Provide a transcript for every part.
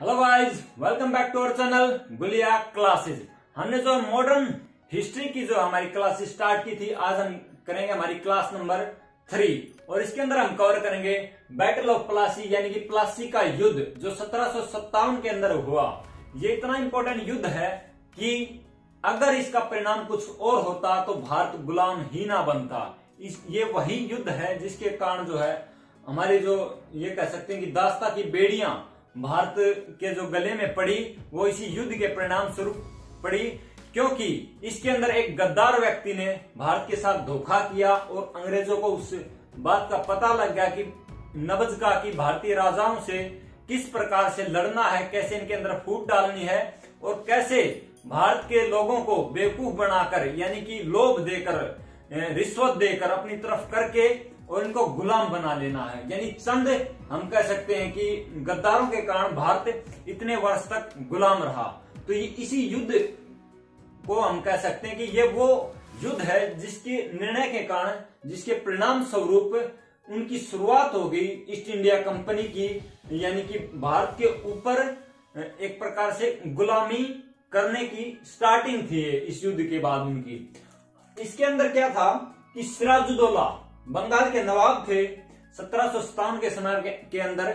Hello guys, welcome back to our channel Gulia classes. हमने जो modern history की जो हमारी क्लास स्टार्ट की थी, आज हम करेंगे हमारी क्लास नंबर 3 और इसके अंदर हम कवर करेंगे बैटल ऑफ प्लासी यानी कि प्लासी का युद्ध जो 1757 के अंदर हुआ। ये इतना इंपॉर्टेंट युद्ध है कि अगर इसका परिणाम कुछ और होता तो भारत गुलाम ही ना बनता। ये वही युद्ध है जिसके कारण जो है हमारी जो ये कह सकते हैं कि दास्ता की बेड़ियां भारत के जो गले में पड़ी, वो इसी युद्ध के परिणाम स्वरूप पड़ी, क्योंकि इसके अंदर एक गद्दार व्यक्ति ने भारत के साथ धोखा किया और अंग्रेजों को उस बात का पता लग गया कि नब्ज का कि भारतीय राजाओं से किस प्रकार से लड़ना है, कैसे इनके अंदर फूट डालनी है और कैसे भारत के लोगों को बेवकूफ बनाकर यानी कि लोभ देकर, रिश्वत देकर अपनी तरफ करके और इनको गुलाम बना लेना है। यानी चंद हम कह सकते हैं कि गद्दारों के कारण भारत इतने वर्ष तक गुलाम रहा। तो ये इसी युद्ध को हम कह सकते हैं कि ये वो युद्ध है जिसके निर्णय के कारण, जिसके परिणाम स्वरूप उनकी शुरुआत हो गई ईस्ट इंडिया कंपनी की, यानी कि भारत के ऊपर एक प्रकार से गुलामी करने की स्टार्टिंग थी इस युद्ध के बाद उनकी। इसके अंदर क्या था कि सिराजुद्दौला बंगाल के नवाब थे 1757 के समय के अंदर।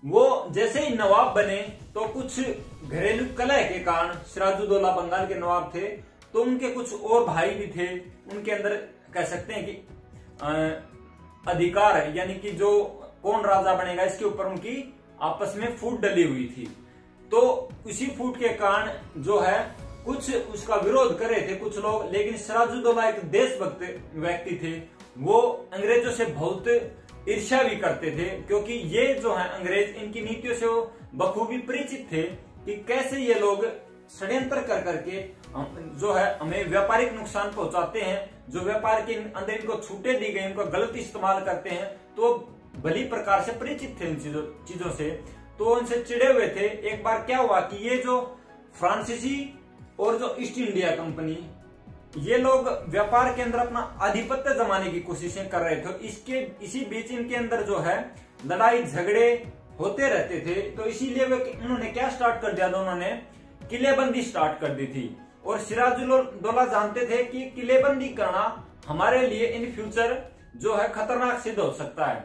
वो जैसे ही नवाब बने तो कुछ घरेलू कलह के कारण, सिराजुद्दौला बंगाल के नवाब थे तो उनके कुछ और भाई भी थे, उनके अंदर कह सकते हैं कि अधिकार यानी कि जो कौन राजा बनेगा इसके ऊपर उनकी आपस में फूट डली हुई थी। तो इसी फूट के कारण जो है कुछ उसका विरोध कर रहे थे कुछ लोग, लेकिन सिराजुद्दौला एक देशभक्त व्यक्ति थे। वो अंग्रेजों से बहुत ईर्ष्या भी करते थे, क्योंकि ये जो है अंग्रेज, इनकी नीतियों से वो बखूबी परिचित थे कि कैसे ये लोग षड्यंत्र कर करके जो है हमें व्यापारिक नुकसान पहुंचाते हैं, जो व्यापार के अंदर इनको छूटे दी गई इनको गलत इस्तेमाल करते हैं। तो भली प्रकार से परिचित थे इन चीजों से, तो उनसे चिड़े हुए थे। एक बार क्या हुआ कि ये जो फ्रांसीसी और जो ईस्ट इंडिया कंपनी, ये लोग व्यापार के अंदर अपना आधिपत्य जमाने की कोशिशें कर रहे थे। इसी बीच इनके अंदर जो है लड़ाई झगड़े होते रहते थे। तो इसीलिए उन्होंने क्या स्टार्ट कर दिया था, उन्होंने किलेबंदी स्टार्ट कर दी थी। और सिराजुद्दौला जानते थे कि किलेबंदी करना हमारे लिए इन फ्यूचर जो है खतरनाक सिद्ध हो सकता है।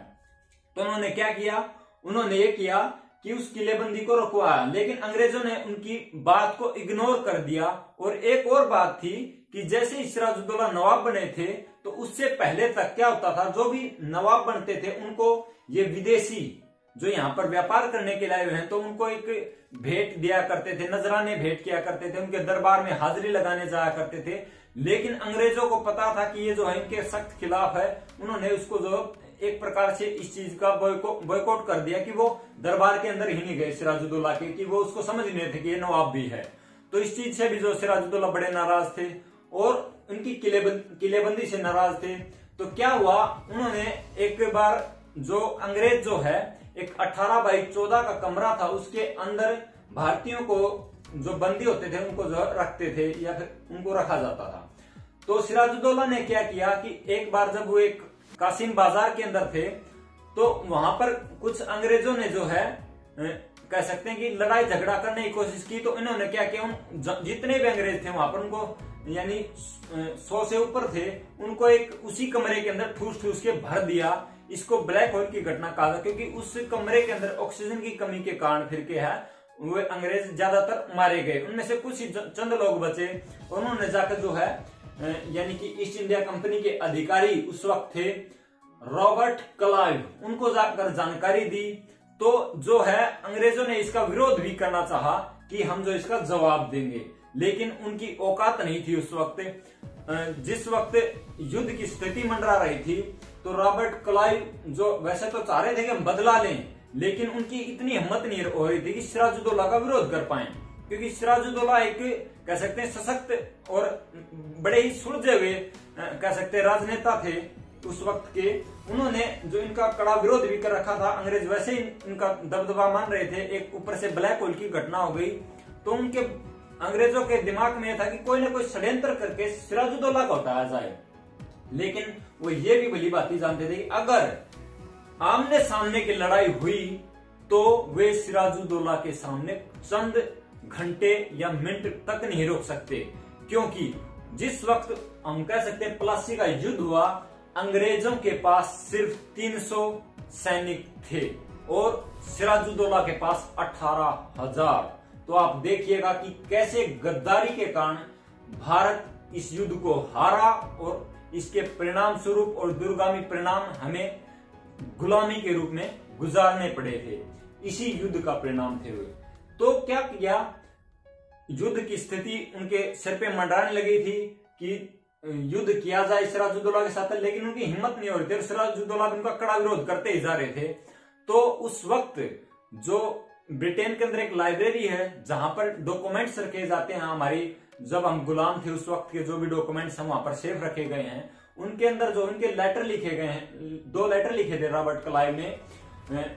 तो उन्होंने क्या किया, उन्होंने ये किया कि उस किलेबंदी को रुकवाया, लेकिन अंग्रेजों ने उनकी बात को इग्नोर कर दिया। और एक और बात थी कि जैसे ही सिराजुद्दौला नवाब बने थे तो उससे पहले तक क्या होता था, जो भी नवाब बनते थे उनको ये विदेशी जो यहाँ पर व्यापार करने के लिए आए हुए हैं तो उनको एक भेंट दिया करते थे, नजराने भेंट किया करते थे, उनके दरबार में हाजिरी लगाने जाया करते थे। लेकिन अंग्रेजों को पता था कि ये जो है इनके सख्त खिलाफ है। उन्होंने उसको जो एक प्रकार से इस चीज का बॉयकॉट कर दिया कि वो दरबार के अंदर ही नहीं गए सिराजुद्दौला के, कि वो उसको समझ नहीं थे कि ये नवाब भी है। तो इस चीज से भी जो सिराजुद्दौला बड़े नाराज थे और उनकी किलेबंदी से नाराज थे। तो क्या हुआ, उन्होंने एक बार जो अंग्रेज जो है एक 18x14 का कमरा था, उसके अंदर भारतीयों को जो बंदी होते थे उनको जो रखते थे या फिर उनको रखा जाता था। तो सिराजुद्दौला ने क्या किया कि एक बार जब वो एक कासिम बाजार के अंदर थे तो वहां पर कुछ अंग्रेजों ने जो है कह सकते हैं कि लड़ाई झगड़ा करने की कोशिश की। तो इन्होंने क्या किया, उन जितने भी अंग्रेज थे वहां पर उनको यानी 100 से ऊपर थे, उनको एक उसी कमरे के अंदर ठूस ठूस के भर दिया। इसको ब्लैक होल की घटना कहा था, क्योंकि उस कमरे के अंदर ऑक्सीजन की कमी के कारण फिर क्या है वो अंग्रेज ज्यादातर मारे गए। उनमें से कुछ ही चंद लोग बचे। उन्होंने जाकर जो है यानी कि ईस्ट इंडिया कंपनी के अधिकारी उस वक्त थे रॉबर्ट क्लाइव, उनको जाकर जानकारी दी। तो जो है अंग्रेजों ने इसका विरोध भी करना चाहा कि हम जो इसका जवाब देंगे, लेकिन उनकी औकात नहीं थी उस वक्त। जिस वक्त युद्ध की स्थिति मंडरा रही थी तो रॉबर्ट क्लाइव जो वैसे तो चाह रहे थे कि हम बदला लें, लेकिन उनकी इतनी हिम्मत नहीं हो रही थी कि सिराजुद्दौला का विरोध कर पाए, क्योंकि सिराजुद्दौला एक कह सकते हैं सशक्त और बड़े ही सुलझे हुए कह सकते हैं राजनेता थे उस वक्त के। उन्होंने जो इनका कड़ा विरोध भी कर रखा था, अंग्रेज वैसे ही इनका दबदबा मान रहे थे। एक ऊपर से ब्लैक होल की घटना हो गई तो उनके अंग्रेजों के दिमाग में था कि कोई ना कोई षड्यंत्र करके सिराजुद्दौला को हटाया जाए। लेकिन वो ये भी भली बात ही जानते थे कि अगर आमने सामने की लड़ाई हुई तो वे सिराजुद्दौला के सामने चंद घंटे या मिनट तक नहीं रोक सकते, क्योंकि जिस वक्त हम कह सकते हैं प्लासी का युद्ध हुआ, अंग्रेजों के पास सिर्फ 300 सैनिक थे और सिराजुद्दौला के पास 18,000। तो आप देखिएगा कि कैसे गद्दारी के कारण भारत इस युद्ध को हारा और इसके परिणाम स्वरूप और दूरगामी परिणाम हमें गुलामी के रूप में गुजारने पड़े थे। इसी युद्ध का परिणाम थे वे। तो क्या किया, युद्ध की स्थिति उनके सिर पे मंडराने लगी थी कि युद्ध किया जाए सिराजुद्दौला के साथ, लेकिन उनकी हिम्मत नहीं हो रही थी। सिराजुद्दौला उनका कड़ा विरोध करते ही जा रहे थे। तो उस वक्त जो ब्रिटेन के अंदर एक लाइब्रेरी है जहां पर डॉक्यूमेंट्स रखे जाते हैं, हमारी जब हम गुलाम थे उस वक्त के जो भी डॉक्यूमेंट्स हम वहां पर सेव रखे गए हैं, उनके अंदर जो उनके लेटर लिखे गए हैं, 2 लेटर लिखे थे रॉबर्ट क्लाइव ने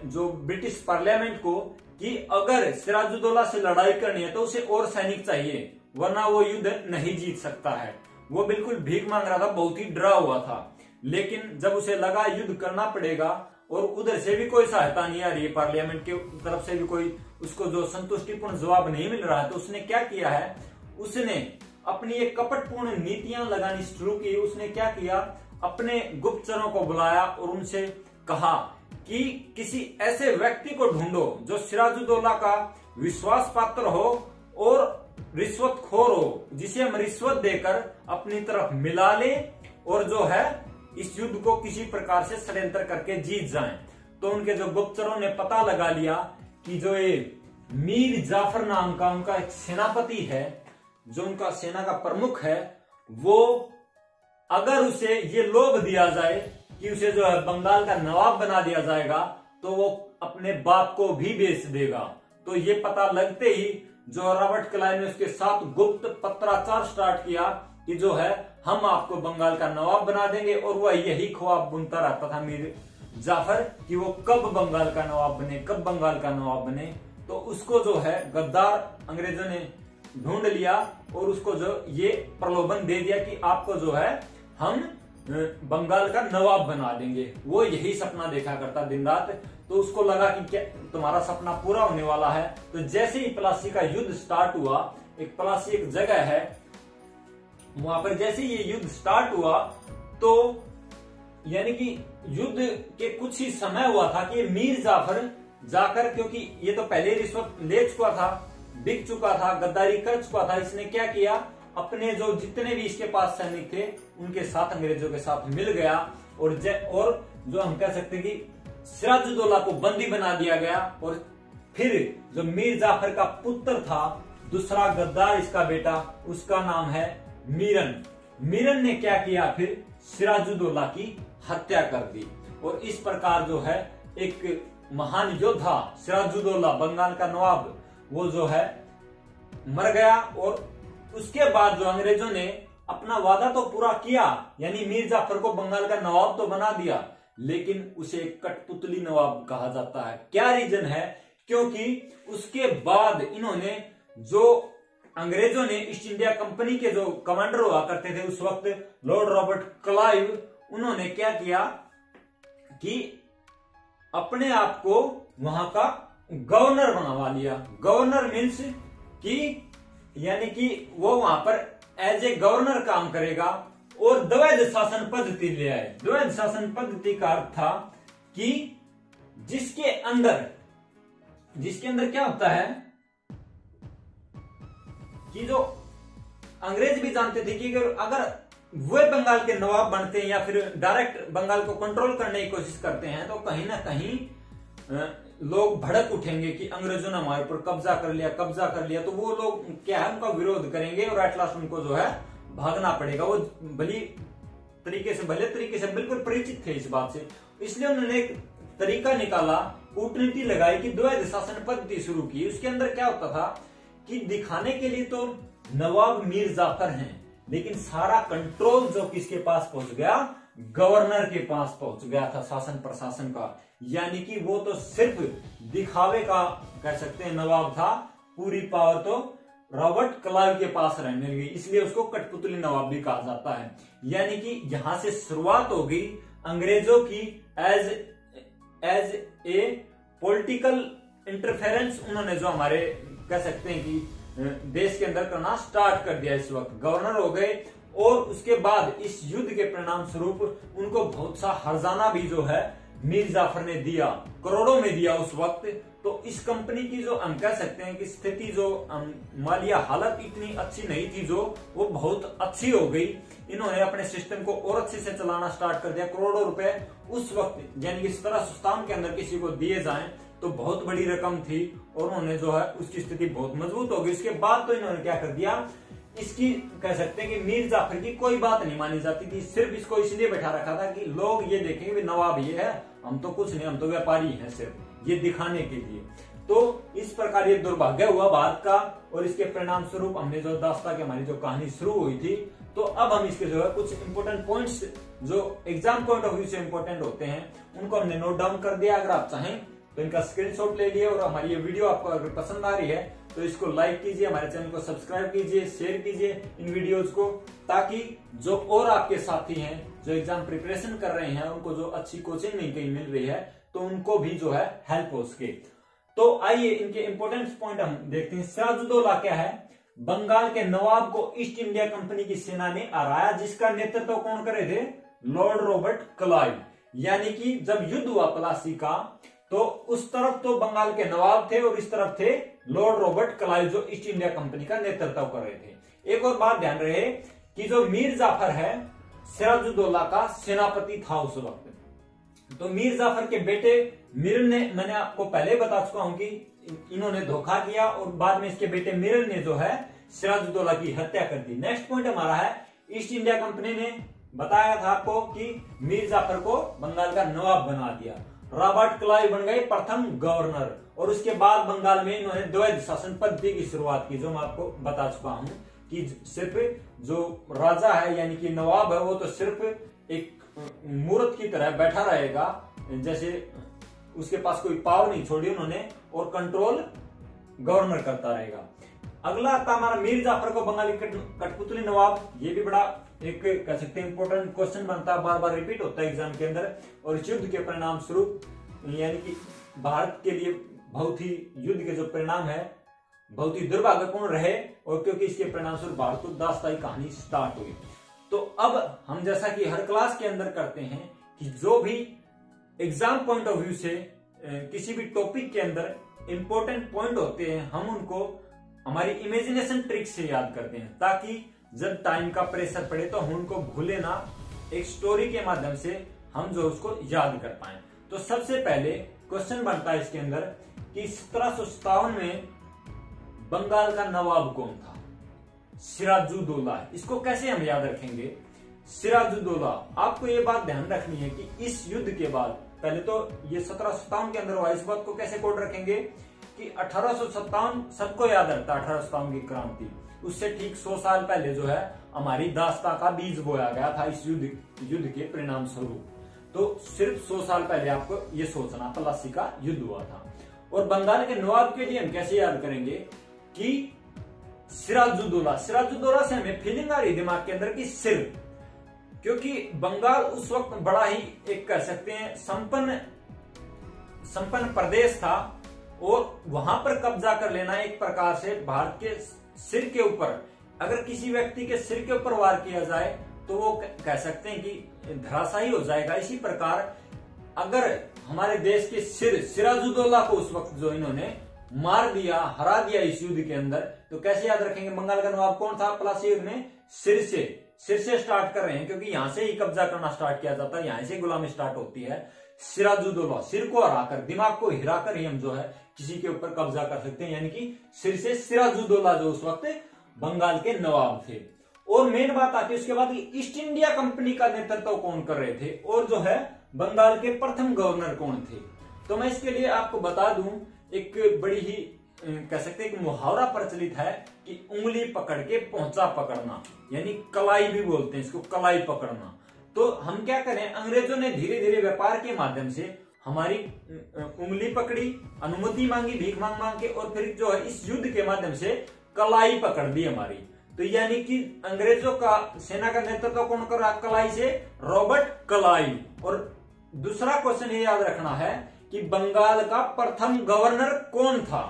जो ब्रिटिश पार्लियामेंट को, कि अगर सिराजुद्दौला से लड़ाई करनी है तो उसे और सैनिक चाहिए, वरना वो युद्ध नहीं जीत सकता है। वो बिल्कुल भीख मांग रहा था, बहुत ही डरा हुआ था। लेकिन जब उसे लगा युद्ध करना पड़ेगा और उधर से भी कोई सहायता नहीं आ रही है, पार्लियामेंट की तरफ से भी कोई उसको जो संतुष्टिपूर्ण जवाब नहीं मिल रहा है, तो उसने क्या किया है, उसने अपनी एक कपटपूर्ण नीतियां लगानी शुरू की। उसने क्या किया, अपने गुप्तचरों को बुलाया और उनसे कहा कि किसी ऐसे व्यक्ति को ढूंढो जो सिराजुद्दौला का विश्वास पात्र हो और रिश्वतखोर हो, जिसे हम रिश्वत देकर अपनी तरफ मिला लें और जो है इस युद्ध को किसी प्रकार से षड्यंत्र करके जीत जाएं। तो उनके जो गुप्तचरों ने पता लगा लिया कि जो ये मीर जाफर नाम का उनका एक सेनापति है, जो उनका सेना का प्रमुख है, वो अगर उसे ये लोभ दिया जाए कि उसे जो है बंगाल का नवाब बना दिया जाएगा, तो वो अपने बाप को भी बेच देगा। तो ये पता लगते ही जो रॉबर्ट क्लाइव ने उसके साथ गुप्त पत्राचार स्टार्ट किया कि जो है हम आपको बंगाल का नवाब बना देंगे। और वह यही ख्वाब बुनता रहता था मीर जाफर कि वो कब बंगाल का नवाब बने, कब बंगाल का नवाब बने। तो उसको जो है गद्दार अंग्रेजों ने ढूंढ लिया और उसको जो ये प्रलोभन दे दिया कि आपको जो है हम बंगाल का नवाब बना देंगे। वो यही सपना देखा करता दिन रात। तो उसको लगा कि क्या तुम्हारा सपना पूरा होने वाला है। तो जैसे ही प्लासी का युद्ध स्टार्ट हुआ, एक प्लासी एक जगह है, वहां पर जैसे ये युद्ध स्टार्ट हुआ तो यानी कि युद्ध के कुछ ही समय हुआ था कि मीर जाफर जाकर, क्योंकि ये तो पहले रिश्वत ले चुका था, बिक चुका था, गद्दारी कर चुका था, इसने क्या किया, अपने जो जितने भी इसके पास सैनिक थे उनके साथ अंग्रेजों के साथ मिल गया और जो हम कह सकते हैं कि सिराजुद्दौला को बंदी बना दिया गया। और फिर जो मीर जाफर का पुत्र था, दूसरा गद्दार इसका बेटा, उसका नाम है मीरन। मीरन ने क्या किया, फिर सिराजुद्दौला की हत्या कर दी। और इस प्रकार जो है एक महान योद्धा सिराजुद्दौला, बंगाल का नवाब, वो जो है मर गया। और उसके बाद जो अंग्रेजों ने अपना वादा तो पूरा किया, यानी मीर जाफर को बंगाल का नवाब तो बना दिया, लेकिन उसे कठपुतली नवाब कहा जाता है। क्या रीजन है, क्योंकि उसके बाद इन्होंने जो अंग्रेजों ने ईस्ट इंडिया कंपनी के जो कमांडर हुआ करते थे उस वक्त, लॉर्ड रॉबर्ट क्लाइव, उन्होंने क्या किया कि अपने आप को वहां का गवर्नर बनवा लिया। गवर्नर मीन्स कि यानी कि वो वहां पर एज ए गवर्नर काम करेगा और द्वैध शासन पद्धति ले आए। द्वैध शासन पद्धति का अर्थ था कि जिसके अंदर क्या होता है कि जो अंग्रेज भी जानते थे कि अगर वे बंगाल के नवाब बनते हैं या फिर डायरेक्ट बंगाल को कंट्रोल करने की कोशिश करते हैं, तो कहीं ना कहीं लोग भड़क उठेंगे कि अंग्रेजों ने हमारे ऊपर कब्जा कर लिया। तो वो लोग क्या है, उनका विरोध करेंगे और एट लास्ट उनको जो है भागना पड़ेगा। वो भले तरीके से बिल्कुल परिचित थे इस बात से, इसलिए उन्होंने एक तरीका निकाला, कूटनीति लगाई कि द्वैध शासन पद्धति शुरू की। उसके अंदर क्या होता था कि दिखाने के लिए तो नवाब मीर जाफर हैं, लेकिन सारा कंट्रोल जो किसके पास पहुंच गया, गवर्नर के पास पहुंच गया था शासन प्रशासन का। यानी कि वो तो सिर्फ दिखावे का कह सकते हैं नवाब था, पूरी पावर तो रॉबर्ट क्लाइव के पास रहने लगी, इसलिए उसको कठपुतली नवाब भी कहा जाता है। यानी कि यहां से शुरुआत होगी अंग्रेजों की एज ए पॉलिटिकल इंटरफेरेंस उन्होंने जो हमारे कह सकते हैं कि देश के अंदर करना स्टार्ट कर दिया। इस वक्त गवर्नर हो गए और उसके बाद इस युद्ध के परिणाम स्वरूप उनको बहुत सा हर्जाना भी जो है मीर जाफर ने दिया, करोड़ों में दिया उस वक्त। तो इस कंपनी की जो हम कह सकते हैं कि स्थिति, जो मालिया हालत इतनी अच्छी नहीं थी, जो वो बहुत अच्छी हो गई। इन्होंने अपने सिस्टम को और अच्छे से चलाना स्टार्ट कर दिया। करोड़ों रुपए उस वक्त यानी कि 1757 के अंदर किसी को दिए जाएं तो बहुत बड़ी रकम थी और उन्होंने जो है उसकी स्थिति बहुत मजबूत हो गई। इसके बाद तो इन्होंने क्या कर दिया, इसकी कह सकते हैं कि मीर जाफर की कोई बात नहीं मानी जाती थी, सिर्फ इसको इसलिए बैठा रखा था कि लोग ये देखेंगे नवाब ये है, हम तो कुछ नहीं, हम तो व्यापारी हैं, सिर्फ ये दिखाने के लिए। तो इस प्रकार ये दुर्भाग्य हुआ भारत का और इसके परिणाम स्वरूप हमने जो दास्तां की हमारी जो कहानी शुरू हुई थी, तो अब हम इसके जो है कुछ इंपोर्टेंट पॉइंट्स जो एग्जाम पॉइंट ऑफ व्यू से इंपोर्टेंट होते हैं उनको हमने नोट डाउन कर दिया। अगर आप चाहें तो इनका स्क्रीनशॉट ले लिए और हमारी ये वीडियो आपको अगर पसंद आ रही है तो इसको लाइक कीजिए, हमारे चैनल को सब्सक्राइब कीजिए, शेयर कीजिए इन वीडियोस को, ताकि जो और आपके साथी हैं जो एग्जाम प्रिपरेशन कर रहे हैं उनको जो अच्छी कोचिंग नहीं कहीं मिल रही है तो उनको भी जो है हेल्प हो सके। तो आइए इनके इंपोर्टेंट पॉइंट हम देखते हैं। सिराजुद्दौला क्या है? बंगाल के नवाब को ईस्ट इंडिया कंपनी की सेना ने हराया, जिसका नेतृत्व कौन करे थे? Lord Robert Clive. यानी कि जब युद्ध हुआ प्लासी का तो उस तरफ तो बंगाल के नवाब थे और इस तरफ थे लॉर्ड रॉबर्ट क्लाइव जो ईस्ट इंडिया कंपनी का नेतृत्व कर रहे थे। एक और बात ध्यान रहे कि जो मीर जाफर है सिराजुद्दौला का सेनापति था उस वक्त। तो मीर जाफर के बेटे मिरन ने, मैंने आपको पहले बता चुका हूं कि इन्होंने धोखा किया और बाद में इसके बेटे मिरन ने जो है सिराजुद्दौला की हत्या कर दी। नेक्स्ट पॉइंट हमारा है ईस्ट इंडिया कंपनी ने बताया था आपको कि मीर जाफर को बंगाल का नवाब बना दिया। रॉबर्ट क्लाइव बन गए प्रथम गवर्नर और उसके बाद बंगाल में इन्होंने द्वैध शासन पद्धति की शुरुआत की, जो मैं आपको बता चुका हूं कि सिर्फ जो राजा है यानी कि नवाब है वो तो सिर्फ एक मूर्त की तरह बैठा रहेगा, जैसे उसके पास कोई पावर नहीं छोड़ी उन्होंने, और कंट्रोल गवर्नर करता रहेगा। अगला आता हमारा मीर जाफर को बंगाली कठपुतली नवाब। ये भी बड़ा एक कह सकते हैं इंपोर्टेंट क्वेश्चन बनता है, बार बार रिपीट होता है एग्जाम के अंदर। और इस युद्ध के परिणाम स्वरूप यानी कि भारत के लिए बहुत ही युद्ध के जो परिणाम है बहुत ही दुर्भाग्यपूर्ण रहे और क्योंकि इसके परिणाम स्वरूप भारत को दास्ताई कहानी स्टार्ट हुई। तो अब हम जैसा कि हर क्लास के अंदर करते हैं कि जो भी एग्जाम पॉइंट ऑफ व्यू से किसी भी टॉपिक के अंदर इंपॉर्टेंट पॉइंट होते हैं हम उनको हमारी इमेजिनेशन ट्रिक से याद करते हैं, ताकि जब टाइम का प्रेशर पड़े तो हम उनको भूले ना, एक स्टोरी के माध्यम से हम जो उसको याद कर पाए। तो सबसे पहले क्वेश्चन बनता है इसके अंदर कि 1757 में बंगाल का नवाब कौन था? सिराजुद्दौला। इसको कैसे हम याद रखेंगे? सिराजुद्दौला। आपको ये बात ध्यान रखनी है कि इस युद्ध के बाद पहले तो ये 1757 के अंदर हुआ, इस बात को कैसे कोड रखेंगे कि 1857 सबको याद रखता है, 1857 की क्रांति, उससे ठीक 100 साल पहले जो है हमारी दास्तां का बीज बोया गया था इस युद्ध के परिणाम स्वरूप। तो सिर्फ 100 साल पहले आपको ये सोचना प्लासी का युद्ध हुआ था। और बंगाल के नवाब के लिए हम कैसे याद करेंगे कि सिराजुद्दौला। सिराजुद्दौला से हमें फीलिंग आ रही दिमाग के अंदर की सिर, क्योंकि बंगाल उस वक्त बड़ा ही एक कह सकते हैं संपन्न प्रदेश था और वहां पर कब्जा कर लेना एक प्रकार से भारत के सिर के ऊपर, अगर किसी व्यक्ति के सिर के ऊपर वार किया जाए तो वो कह सकते हैं कि धराशायी हो जाएगा। इसी प्रकार अगर हमारे देश के सिराजुद्दौला को उस वक्त जो इन्होंने मार दिया, हरा दिया इस युद्ध के अंदर, तो कैसे याद रखेंगे? बंगाल का नवाब कौन था प्लासी युद्ध में? सिर से स्टार्ट कर रहे हैं, क्योंकि यहां से ही कब्जा करना स्टार्ट किया जाता है, यहां से गुलामी स्टार्ट होती है। सिराजुद्दौला, सिर को हराकर, दिमाग को हिराकर ही हम जो है किसी के ऊपर कब्जा कर सकते हैं, यानी कि सिर से सिराजुद्दौला जो उस वक्त बंगाल के नवाब थे। और मेन बात आती है उसके बाद ईस्ट इंडिया कंपनी का नेतृत्व कौन कर रहे थे और जो है बंगाल के प्रथम गवर्नर कौन थे। तो मैं इसके लिए आपको बता दूं, एक बड़ी ही कह सकते हैं कि मुहावरा प्रचलित है कि उंगली पकड़ के पहुंचा पकड़ना, यानी कलाई भी बोलते हैं इसको, कलाई पकड़ना। तो हम क्या करें, अंग्रेजों ने धीरे धीरे व्यापार के माध्यम से हमारी उंगली पकड़ी, अनुमति मांगी भीख मांग मांग के, और फिर जो है इस युद्ध के माध्यम से कलाई पकड़ दी हमारी। तो यानी कि अंग्रेजों का सेना का नेतृत्व कौन कर रहा? कलाई से रॉबर्ट क्लाइव। और दूसरा क्वेश्चन ये याद रखना है कि बंगाल का प्रथम गवर्नर कौन था।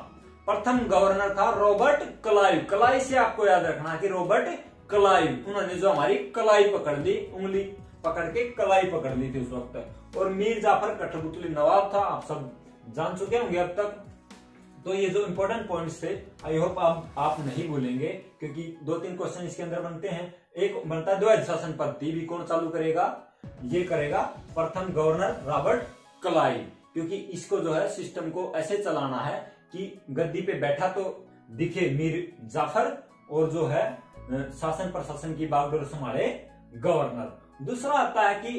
प्रथम गवर्नर था रॉबर्ट क्लाइव। क्लाइव से आपको याद रखना कि रॉबर्ट क्लाइव, उन्होंने जो हमारी कलाई पकड़ ली, उंगली पकड़ के कलाई पकड़ ली थी उस वक्त। और मीर जाफर कठपुतली नवाब था, आप सब जान चुके होंगे अब तक। तो ये जो इंपॉर्टेंट पॉइंट्स थे आई होप आप नहीं भूलेंगे, क्योंकि 2-3 क्वेश्चन इसके अंदर बनते हैं। एक बनता है द्वैध शासन पद्धति भी कौन चालू करेगा, ये करेगा प्रथम गवर्नर रॉबर्ट क्लाइव, क्योंकि इसको जो है सिस्टम को ऐसे चलाना है कि गद्दी पे बैठा तो दिखे मीर जाफर और जो है शासन प्रशासन की बागडोर संभाले गवर्नर। दूसरा आता है कि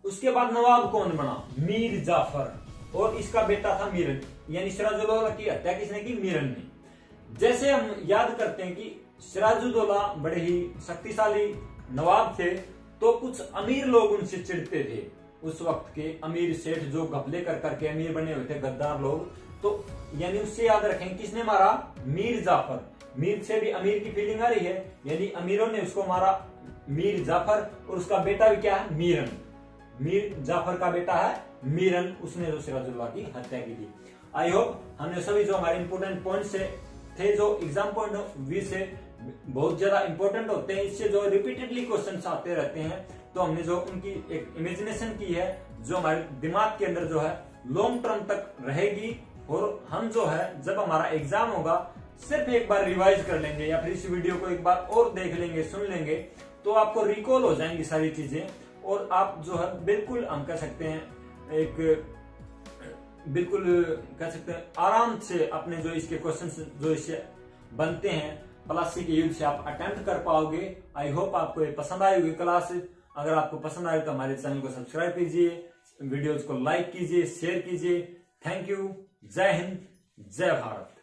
उसके बाद नवाब कौन बना, मीर जाफर, और इसका बेटा था मीरन, यानी सिराजुद्दौला की हत्या किसने की, मीरन ने। जैसे हम याद करते हैं कि सिराजुद्दौला बड़े ही शक्तिशाली नवाब थे, तो कुछ अमीर लोग उनसे चिढ़ते थे। उस वक्त के अमीर सेठ जो घपले कर करके अमीर बने हुए थे, गद्दार लोग, तो यानी उससे याद रखें किसने मारा, मीर जाफर। मीर से भी अमीर की फीलिंग आ रही है, यानी अमीरों ने उसको मारा, मीर जाफर, और उसका बेटा भी क्या है, मीरन। मीर जाफर का बेटा है मीरन, उसने जो सिराजुद्दौला की हत्या की थी। आई होप हमने सभी जो हमारे इंपोर्टेंट पॉइंट थे, जो एग्जाम पॉइंट ऑफ व्यू से बहुत ज्यादा इंपॉर्टेंट होते हैं, इससे जो रिपीटेडली क्वेश्चन आते रहते हैं, तो हमने जो उनकी एक इमेजिनेशन की है, जो हमारे दिमाग के अंदर जो है लॉन्ग टर्म तक रहेगी। और हम जो है जब हमारा एग्जाम होगा सिर्फ एक बार रिवाइज कर लेंगे, या फिर इस वीडियो को एक बार और देख लेंगे, सुन लेंगे, तो आपको रिकॉल हो जाएंगी सारी चीजें, और आप जो है बिल्कुल हम कह सकते हैं बिल्कुल कह सकते हैं आराम से अपने जो इसके क्वेश्चंस जो इससे बनते हैं प्लस के यूज से आप अटेम्प्ट कर पाओगे। आई होप आपको ये पसंद आई होगी क्लास। अगर आपको पसंद आए तो हमारे चैनल को सब्सक्राइब कीजिए, वीडियोज को लाइक कीजिए, शेयर कीजिए। Thank you. जय हिंद, जय भारत।